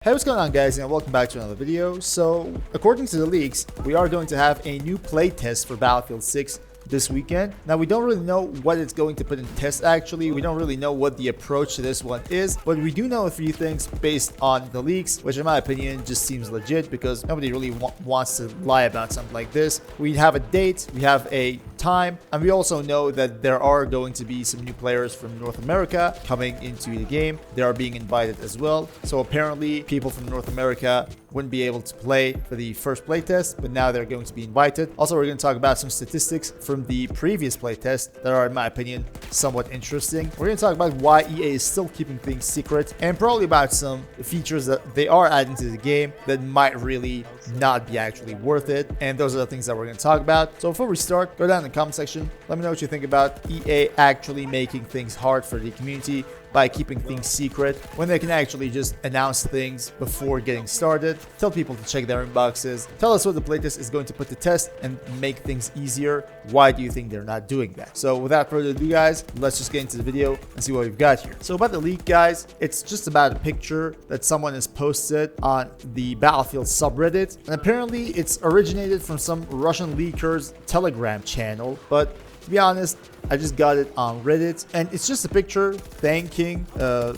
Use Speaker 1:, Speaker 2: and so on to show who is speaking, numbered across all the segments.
Speaker 1: Hey, what's going on, guys, and welcome back to another video. So according to the leaks, we are going to have a new playtest for Battlefield 6 this weekend. Now, we don't really know what it's going to put in test. Actually, we don't really know what the approach to this one is, but we do know a few things based on the leaks, which in my opinion just seems legit because nobody really wants to lie about something like this. We have a date, we have a time, and we also know that there are going to be some new players from North America coming into the game. They are being invited as well. So apparently people from North America wouldn't be able to play for the first playtest, but now they're going to be invited. Also, we're going to talk about some statistics from the previous playtest that are, in my opinion, somewhat interesting. We're going to talk about why EA is still keeping things secret, and probably about some features that they are adding to the game that might really not be actually worth it. And those are the things that we're going to talk about. So before we start, go down in the comment section, let me know what you think about EA actually making things hard for the community by keeping things secret when they can actually just announce things before getting started, tell people to check their inboxes, tell us what the playtest is going to put to test and make things easier. Why do you think they're not doing that? So without further ado, guys, let's just get into the video and see what we've got here. So about the leak, guys, it's just about a picture that someone has posted on the Battlefield subreddit, and apparently it's originated from some Russian leaker's Telegram channel, but to be honest, I just got it on Reddit, and it's just a picture thanking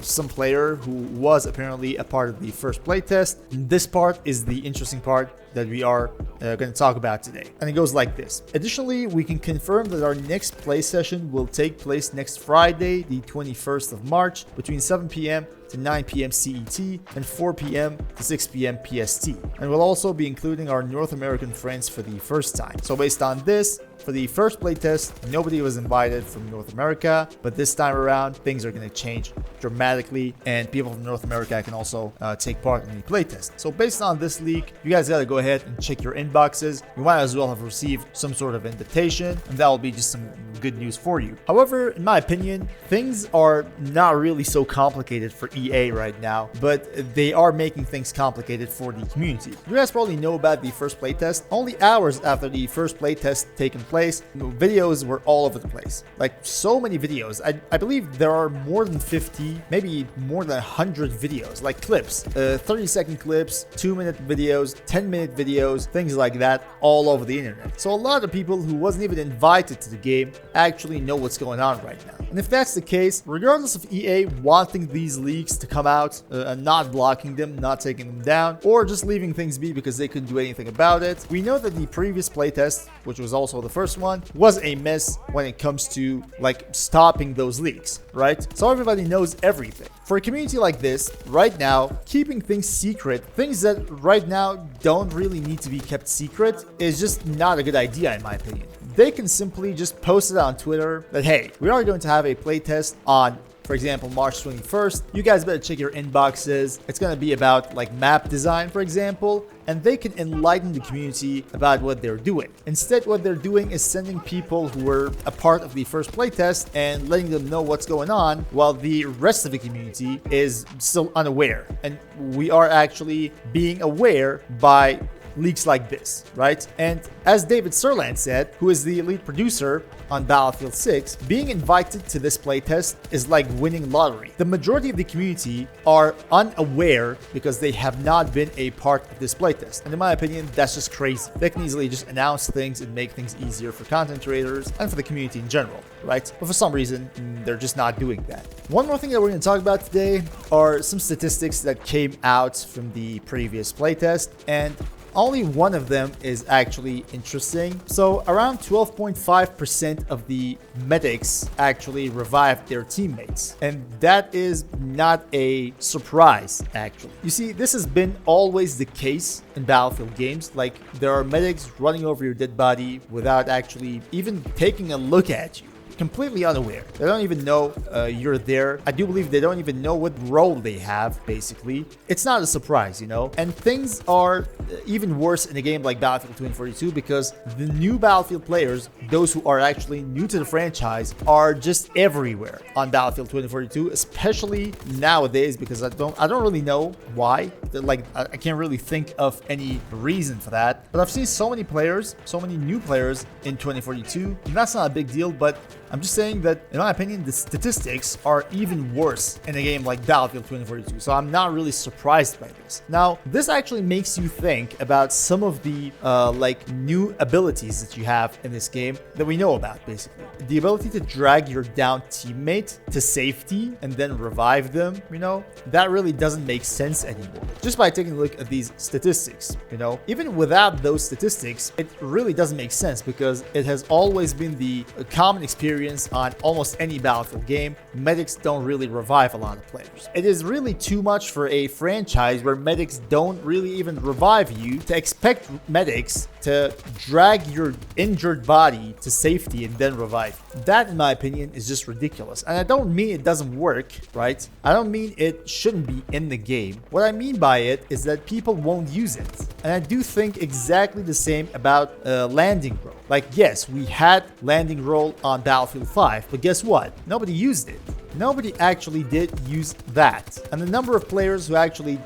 Speaker 1: some player who was apparently a part of the first playtest. This part is the interesting part that we are going to talk about today, and it goes like this. Additionally, we can confirm that our next play session will take place next Friday, the 21st of March, between 7 p.m. to 9 p.m. CET and 4 p.m. to 6 p.m. PST, and we'll also be including our North American friends for the first time. So based on this, for the first playtest, nobody was invited from North America, but this time around, things are going to change dramatically, and people from North America can also take part in the playtest. So based on this leak, you guys got to go ahead and check your inboxes. You might as well have received some sort of invitation, and that will be just some good news for you. However, in my opinion, things are not really so complicated for EA right now, but they are making things complicated for the community. You guys probably know about the first playtest. Only hours after the first playtest taken place, videos were all over the place. Like, so many videos. I believe there are more than 50, maybe more than 100 videos, like clips, 30-second clips, 2-minute videos, 10-minute videos, things like that, all over the internet. So a lot of people who wasn't even invited to the game actually know what's going on right now. And if that's the case, regardless of EA wanting these leaks to come out and not blocking them, not taking them down, or just leaving things be because they couldn't do anything about it, we know that the previous playtest, which was also the first one, was a mess when it comes to like stopping those leaks, right? So everybody knows everything. For a community like this, right now, keeping things secret, things that right now don't really need to be kept secret, is just not a good idea in my opinion. They can simply just post it on Twitter that, hey, we are going to have a playtest on, for example, March 21st. You guys better check your inboxes. It's going to be about like map design, for example, and they can enlighten the community about what they're doing. Instead, what they're doing is sending people who were a part of the first playtest and letting them know what's going on, while the rest of the community is still unaware. And we are actually being aware by leaks like this, right? And as David Serland said, who is the lead producer on Battlefield 6, being invited to this playtest is like winning lottery. The majority of the community are unaware because they have not been a part of this playtest. And in my opinion, that's just crazy. They can easily just announce things and make things easier for content creators and for the community in general, right? But for some reason, they're just not doing that. One more thing that we're going to talk about today are some statistics that came out from the previous playtest, and only one of them is actually interesting. So around 12.5% of the medics actually revived their teammates. And that is not a surprise, actually. You see, this has been always the case in Battlefield games. Like, there are medics running over your dead body without actually even taking a look at you. Completely unaware. They don't even know you're there. I do believe they don't even know what role they have, basically. It's not a surprise, you know? And things are even worse in a game like Battlefield 2042 because the new Battlefield players, those who are actually new to the franchise, are just everywhere on Battlefield 2042, especially nowadays, because I don't really know why. Like, I can't really think of any reason for that. But I've seen so many players, so many new players in 2042, and that's not a big deal, but I'm just saying that, in my opinion, the statistics are even worse in a game like Battlefield 2042. So I'm not really surprised by this. Now, this actually makes you think about some of the like new abilities that you have in this game that we know about, basically. The ability to drag your down teammate to safety and then revive them, you know, that really doesn't make sense anymore. Just by taking a look at these statistics, you know, even without those statistics, it really doesn't make sense because it has always been the common experience on almost any Battlefield game. Medics don't really revive a lot of players. It is really too much for a franchise where medics don't really even revive you to expect medics to drag your injured body to safety and then revive. That, in my opinion, is just ridiculous. And I don't mean it doesn't work, right? I don't mean it shouldn't be in the game. What I mean by it is that people won't use it. And I do think exactly the same about landing roll. Like, yes, we had landing roll on Battlefield 5, but guess what? Nobody used it. Nobody actually did use that. And the number of players who actually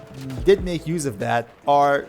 Speaker 1: did make use of that are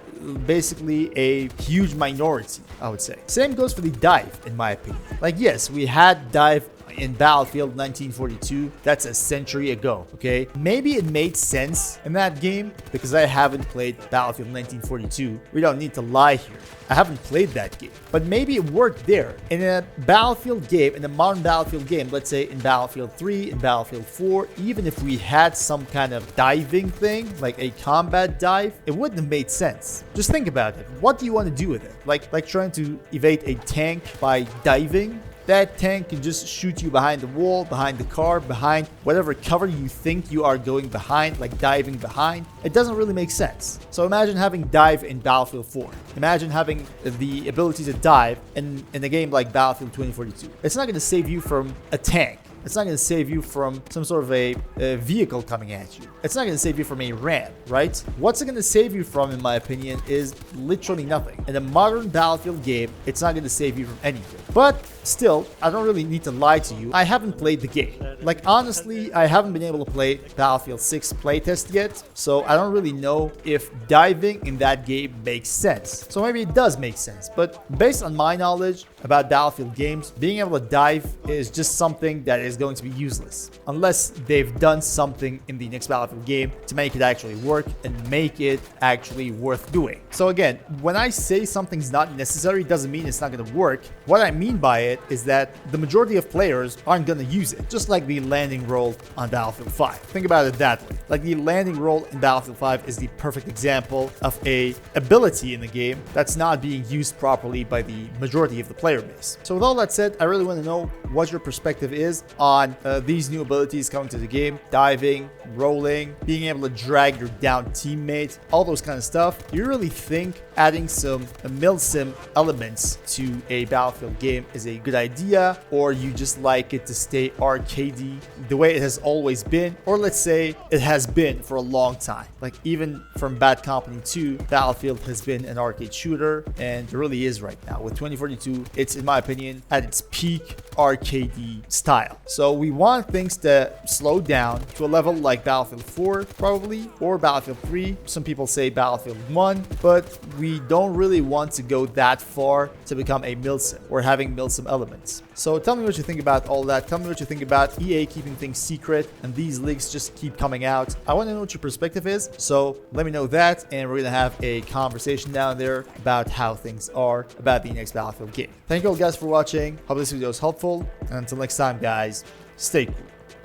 Speaker 1: basically a huge minority, I would say. Same goes for the dive, in my opinion. Like, yes, we had dive in Battlefield 1942. That's a century ago, okay? Maybe it made sense in that game because I haven't played Battlefield 1942. We don't need to lie here. I haven't played that game, but maybe it worked there. In a Battlefield game, in a modern Battlefield game, let's say in Battlefield 3, in Battlefield 4, even if we had some kind of diving thing, like a combat dive, it wouldn't have made sense. Just think about it. What do you want to do with it? Like trying to evade a tank by diving? That tank can just shoot you behind the wall, behind the car, behind whatever cover you think you are going behind, like diving behind. It doesn't really make sense. So imagine having dive in Battlefield 4. Imagine having the ability to dive in a game like Battlefield 2042. It's not going to save you from a tank. It's not going to save you from some sort of a vehicle coming at you. It's not going to save you from a ram, right? What's it going to save you from, in my opinion, is literally nothing. In a modern Battlefield game, it's not going to save you from anything. But still, I don't really need to lie to you. I haven't played the game. Like, honestly, I haven't been able to play Battlefield 6 playtest yet, so I don't really know if diving in that game makes sense. So maybe it does make sense, but based on my knowledge about Battlefield games, being able to dive is just something that is going to be useless unless they've done something in the next Battlefield game to make it actually work and make it actually worth doing. So again, when I say something's not necessary, it doesn't mean it's not going to work. What I mean by it is that the majority of players aren't going to use it, just like the landing roll on Battlefield 5. Think about it that way. Like, the landing roll in Battlefield 5 is the perfect example of a ability in the game that's not being used properly by the majority of the player base. So with all that said, I really want to know what your perspective is on these new abilities coming to the game: diving, rolling, being able to drag your down teammate, all those kind of stuff. Do you really think adding some milsim elements to a Battlefield game is a good idea, or you just like it to stay arcadey the way it has always been, or let's say it has been for a long time? Like, even from Bad Company 2, Battlefield has been an arcade shooter, and it really is right now. With 2042, it's, in my opinion, at its peak arcadey style. So we want things to slow down to a level like Battlefield 4 probably, or Battlefield 3. Some people say Battlefield 1, but we don't really want to go that far to become a milsim or having milsim elements. So tell me what you think about all that. Tell me what you think about EA keeping things secret and these leaks just keep coming out. I want to know what your perspective is, so let me know that, and we're gonna have a conversation down there about how things are about the next Battlefield game. Thank you all guys for watching. Hope this video is helpful, and until next time guys, stay cool.